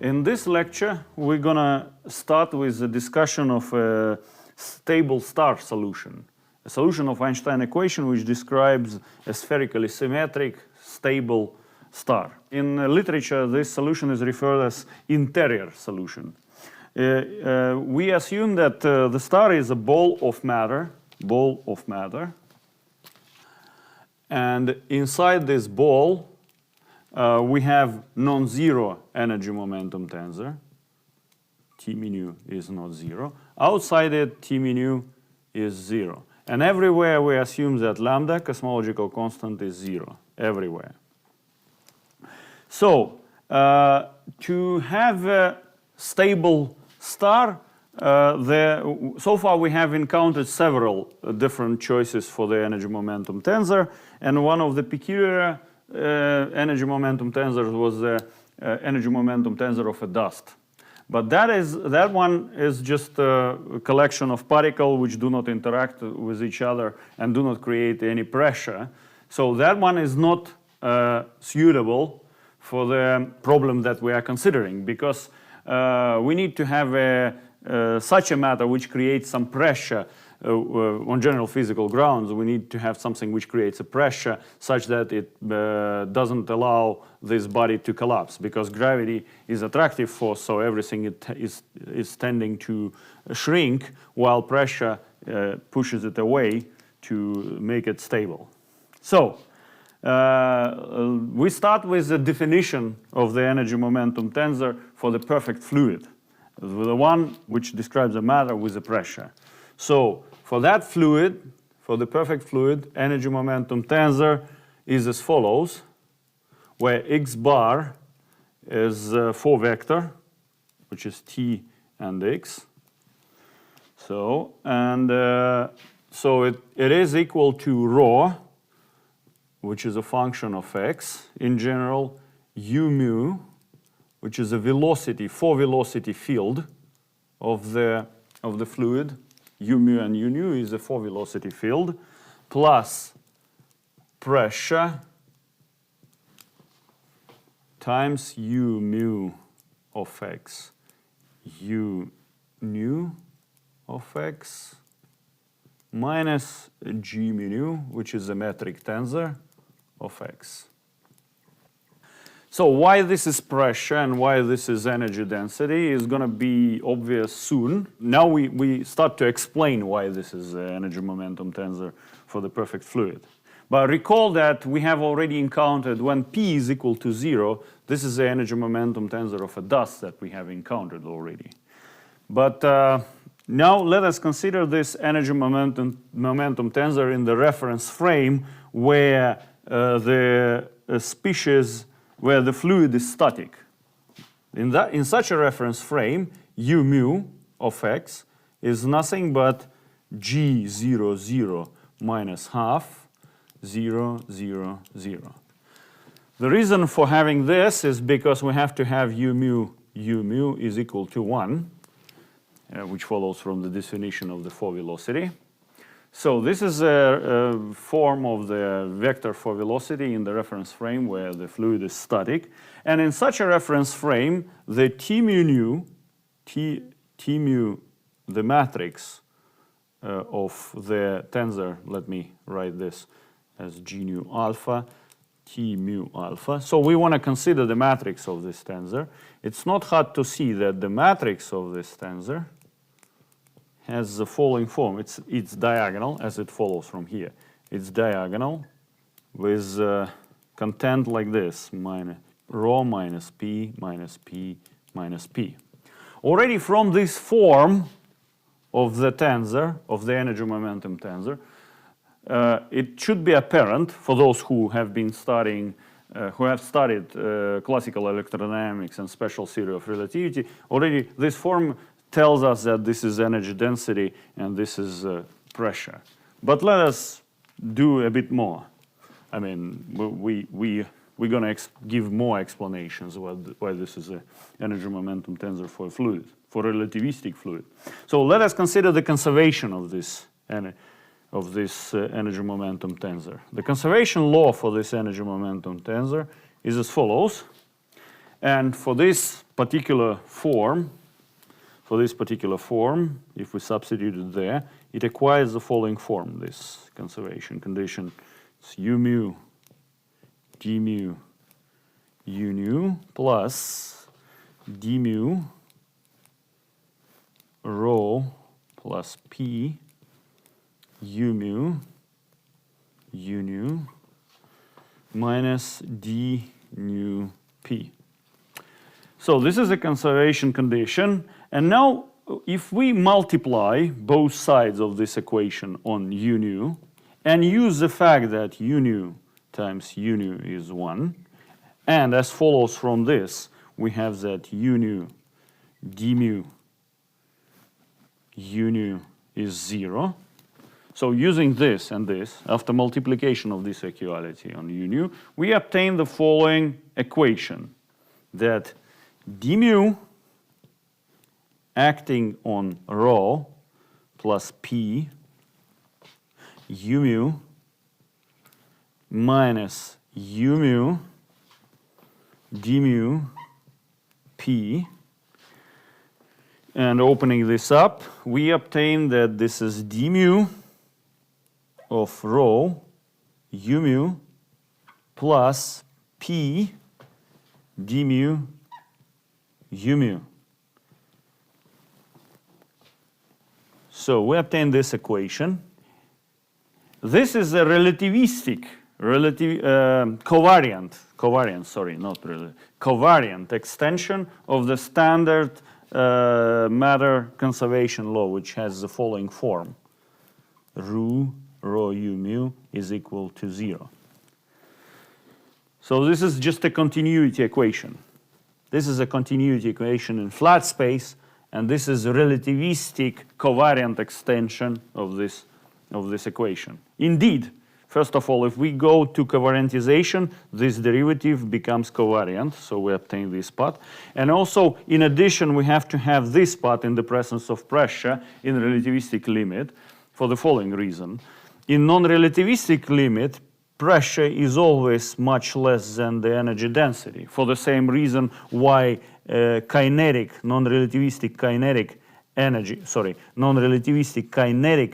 In this lecture, we're going to start with a discussion of a stable star solution. A solution of Einstein equation which describes a spherically symmetric, stable star. In literature, this solution is referred as interior solution. We assume that the star is a ball of matter, and inside this ball, we have non-zero energy momentum tensor. T mu is not zero. Outside it, T mu is zero. And everywhere we assume that lambda, cosmological constant, is zero. Everywhere. So, to have a stable star, so far we have encountered several different choices for the energy momentum tensor. And one of the peculiar energy momentum tensors was the energy momentum tensor of a dust. But that one is just a collection of particles which do not interact with each other and do not create any pressure. So that one is not suitable for the problem that we are considering, because we need to have such a matter which creates some pressure. On general physical grounds, we need to have something which creates a pressure such that it doesn't allow this body to collapse, because gravity is attractive force, so everything is tending to shrink, while pressure pushes it away to make it stable. So, we start with the definition of the energy momentum tensor for the perfect fluid, the one which describes a matter with a pressure. So, for that fluid, for the perfect fluid, energy momentum tensor is as follows, where x bar is 4 vector, which is t and x. So, and so it is equal to rho, which is a function of x. In general, u mu, which is a velocity, 4-velocity field of the fluid. U mu and u nu is a 4-velocity field, plus pressure times u mu of x, u nu of x, minus g mu nu, which is a metric tensor of x. So why this is pressure and why this is energy density is going to be obvious soon. Now we start to explain why this is energy momentum tensor for the perfect fluid. But recall that we have already encountered when p is equal to 0, this is the energy momentum tensor of a dust that we have encountered already. But now let us consider this energy momentum tensor in the reference frame where the species where the fluid is static. In such a reference frame, u mu of x is nothing but g 0, 0 minus half 0, 0, 0. The reason for having this is because we have to have u mu is equal to 1, which follows from the definition of the 4-velocity. So this is a form of the vector for velocity in the reference frame where the fluid is static. And in such a reference frame, the T mu, the matrix of the tensor, let me write this as G nu alpha, T mu alpha. So we want to consider the matrix of this tensor. It's not hard to see that the matrix of this tensor has the following form. It's diagonal, as it follows from here. It's diagonal with content like this, minus rho minus p minus p minus p. Already from this form of the tensor, of the energy momentum tensor, it should be apparent for those who have been studying, who have studied classical electrodynamics and special theory of relativity. Already this form tells us that this is energy density and this is pressure. But let us do a bit more. I mean, we're going to give more explanations why this is an energy momentum tensor for a fluid, for relativistic fluid. So let us consider the conservation of this energy momentum tensor. The conservation law for this energy momentum tensor is as follows. And for this particular form, for this particular form, if we substitute it there, it acquires the following form, this conservation condition. It's u mu d mu u nu plus d mu rho plus p u mu u nu minus d nu p. So this is a conservation condition, and now if we multiply both sides of this equation on u nu and use the fact that u nu times u nu is 1, and as follows from this, we have that u nu d mu u nu is 0. So using this and this, after multiplication of this equality on u nu, we obtain the following equation, that d mu acting on rho plus p u mu minus u mu d mu p, and opening this up, we obtain that this is d mu of rho u mu plus p d mu u mu. So we obtain this equation. This is a relativistic, covariant extension of the standard matter conservation law, which has the following form: rho u mu is equal to 0. So this is just a continuity equation. This is a continuity equation in flat space, and this is a relativistic covariant extension of this equation. Indeed, first of all, if we go to covariantization, this derivative becomes covariant, so we obtain this part. And also, in addition, we have to have this part in the presence of pressure in relativistic limit for the following reason. In non-relativistic limit, pressure is always much less than the energy density, for the same reason why non-relativistic kinetic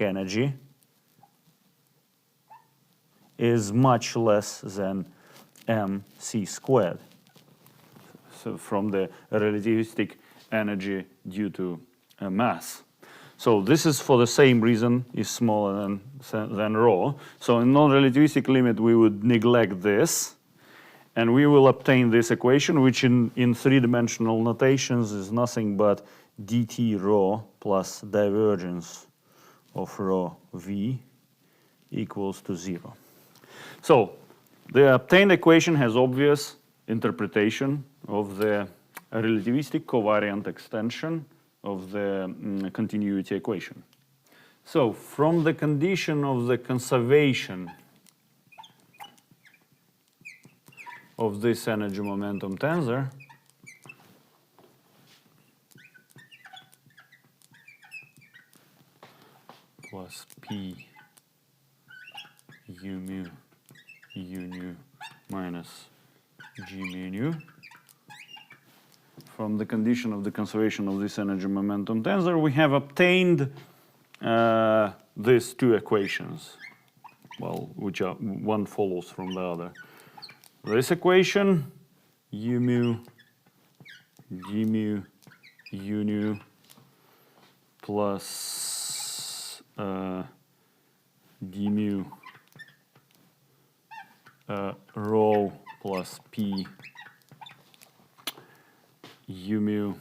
energy is much less than mc squared. So from the relativistic energy due to mass. So this is for the same reason is smaller than rho. So in non-relativistic limit we would neglect this, and we will obtain this equation, which in three-dimensional notations is nothing but dt rho plus divergence of rho v equals to 0. So the obtained equation has obvious interpretation of the relativistic covariant extension of the continuity equation. So from the condition of the conservation of this energy momentum tensor, plus p u mu u nu minus g mu nu, from the condition of the conservation of this energy momentum tensor, we have obtained these two equations, well, which are one follows from the other. This equation, u mu d mu u nu plus d mu rho plus p u mu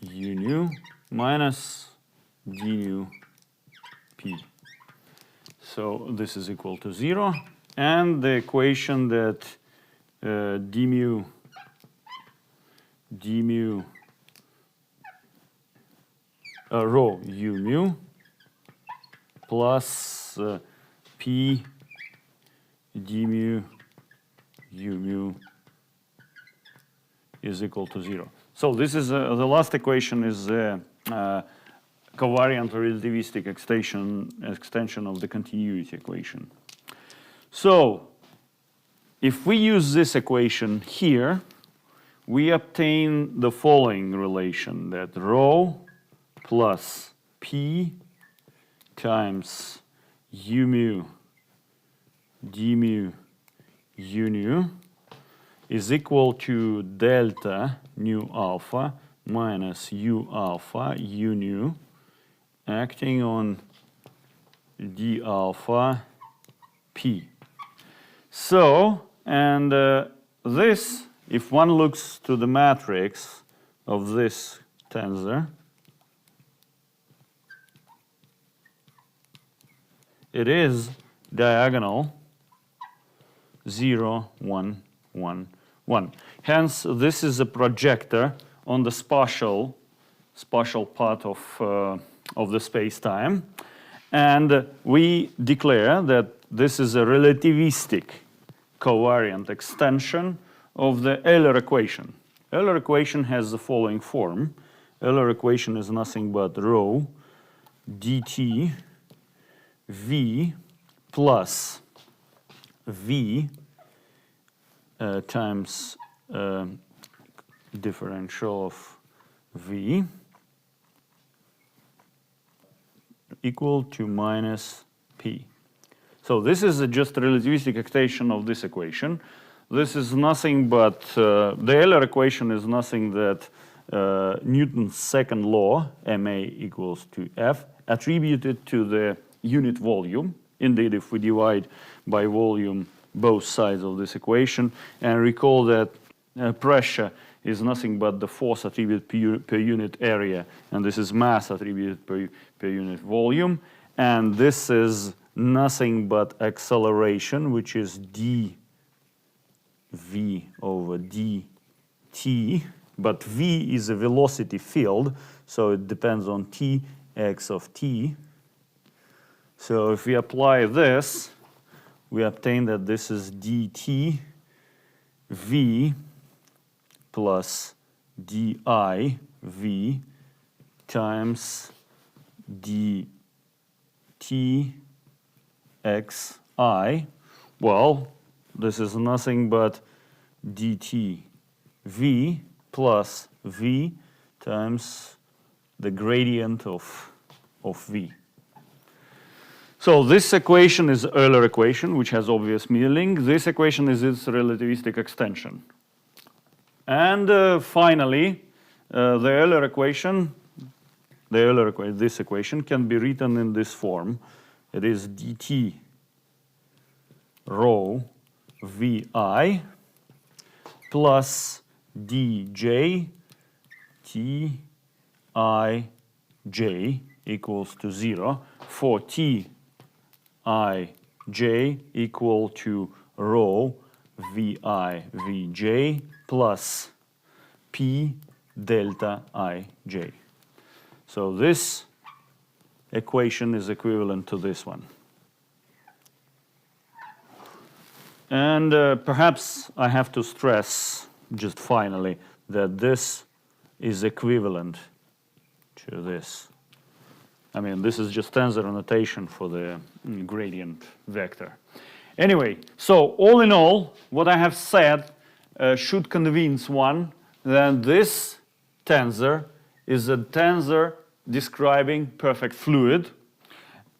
u nu minus d nu p. So this is equal to 0, and the equation that d mu rho u mu plus p d mu u mu is equal to 0. So this is the last equation is the covariant relativistic extension of the continuity equation. So if we use this equation here, we obtain the following relation, that rho plus p times u mu d mu u nu is equal to delta nu alpha minus u alpha u nu acting on d alpha p. So, and this, if one looks to the matrix of this tensor, it is diagonal 0, 1, 1, 1. Hence, this is a projector on the spatial part of the space-time. And we declare that this is a relativistic covariant extension of the Euler equation. Euler equation has the following form. Euler equation is nothing but rho dt v plus v times differential of v equal to minus p. So this is just a relativistic extension of this equation. This is nothing but, the Euler equation is nothing that Newton's second law, ma equals to f, attributed to the unit volume. Indeed, if we divide by volume both sides of this equation, and recall that pressure is nothing but the force attributed per unit area, and this is mass attributed per unit volume, and this is nothing but acceleration, which is dv over dt, but v is a velocity field, so it depends on t, x of t. So if we apply this, we obtain that this is dt v plus di v times dt xi. Well, this is nothing but dt v plus v times the gradient of v. So this equation is Euler equation, which has obvious meaning. This equation is its relativistic extension. And finally, the Euler equation, this equation can be written in this form. It is dt rho vi plus dj t I j equals to 0 for t I j equal to rho vi vj plus p delta I j. So this equation is equivalent to this one. And perhaps I have to stress, just finally, that this is equivalent to this. I mean, this is just tensor notation for the gradient vector. Anyway, so all in all, what I have said should convince one that this tensor is a tensor describing perfect fluid.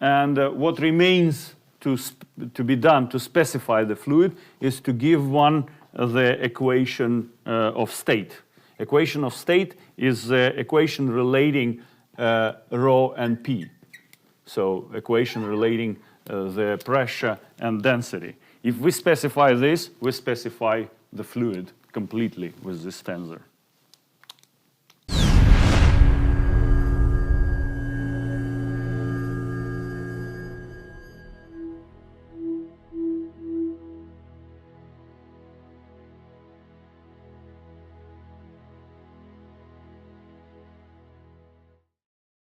And what remains to be done to specify the fluid is to give one the equation of state. Equation of state is the equation relating rho and p. So equation relating the pressure and density. If we specify this, we specify the fluid completely with this tensor.